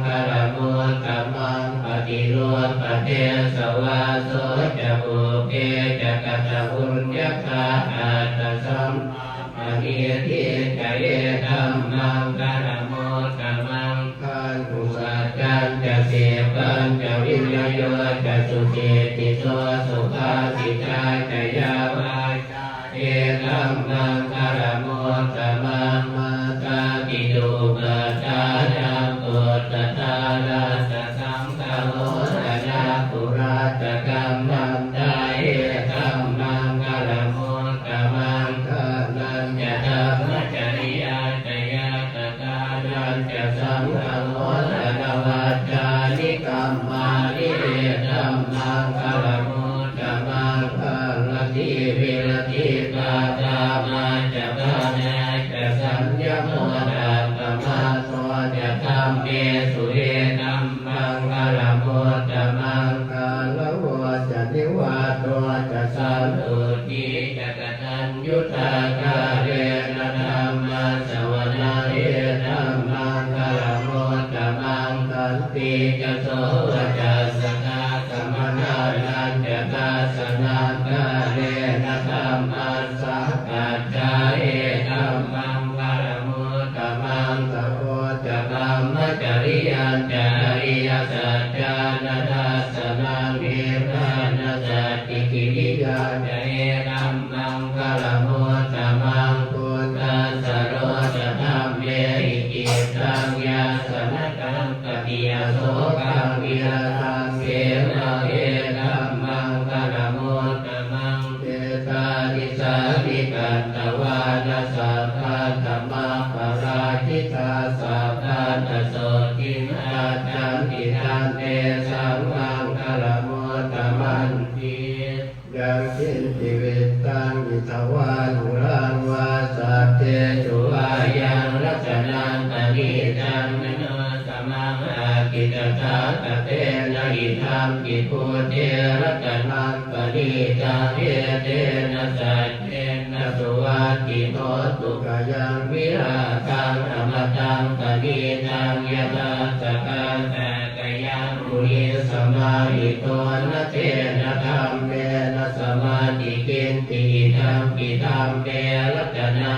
คารมุตตมังปฏิโลกปเทสวาโสจะปุเพจะกัตบุญญาคาอัตสัมมานิทิจะเยธัมมังคารมุตตมังคันตุสัจจันจะเสปัญจะวิญญโยจะสุเจติโสสุภาสิตาจะยาวาจาเยธัมมังคารมุตตมังมาตาปิโยปตานังปุตตตาราสสังฆโมทนาปุราตกัมมังดาเยธัมมังคารมุตตมังคะนันจะธรรมจริยาจยาตตานันจะสังฆโมทนาวัจจานิกัมมานิเรธัมมังคารมุตตมังคะลทิวิรติกาตามาจะพานาจะสัญญโมทัตตมาโสจะธรรมเมสุเรธัมมังคารมุตตมังคาลวะจะนิวาโตจะสันตุติจะกตัญญูตาคาเรนะธัมมัสสวนาเอธัมมังคารมุตตมังคันติจะโสจะสกาสมนานันจะตาสนาคาเรนะธัมมัสสะกัจจาเอธัมมังคารมุตตมังสะโพจะธัมมจริยัญจาริยสัจจานัสสนังเอตานัสสติกิริยาจะเอธัมมังคารมุตตมังพุทธัสสะโรจะธัมเมหิกิตังยาสนกังกติยโสกังวิรตังเกนะเอธัมมังคารมุตตมังเตตานิสานิกันตวานัสสะธาธรรมะปาราชิตาสัพพะนโสทินอาจันติทันเตสังฆังคารมุตตมันติยังคินติวิตังอิทวานุรังวาสัตเตจุอายังรัชนันตนิจังมโนสมังอากิตตาตเตนะอิทัมกิปุเตรัตนังปณิจังเอเตนะสัจเจนะสุวัตติโนตุกยังวิราคังอมตังปณิจังยตาสกังตกยังมุนิสมาหิโตนะเทนะธัมเมนะสมาธิกินติธัมปิธัมเมรัตนา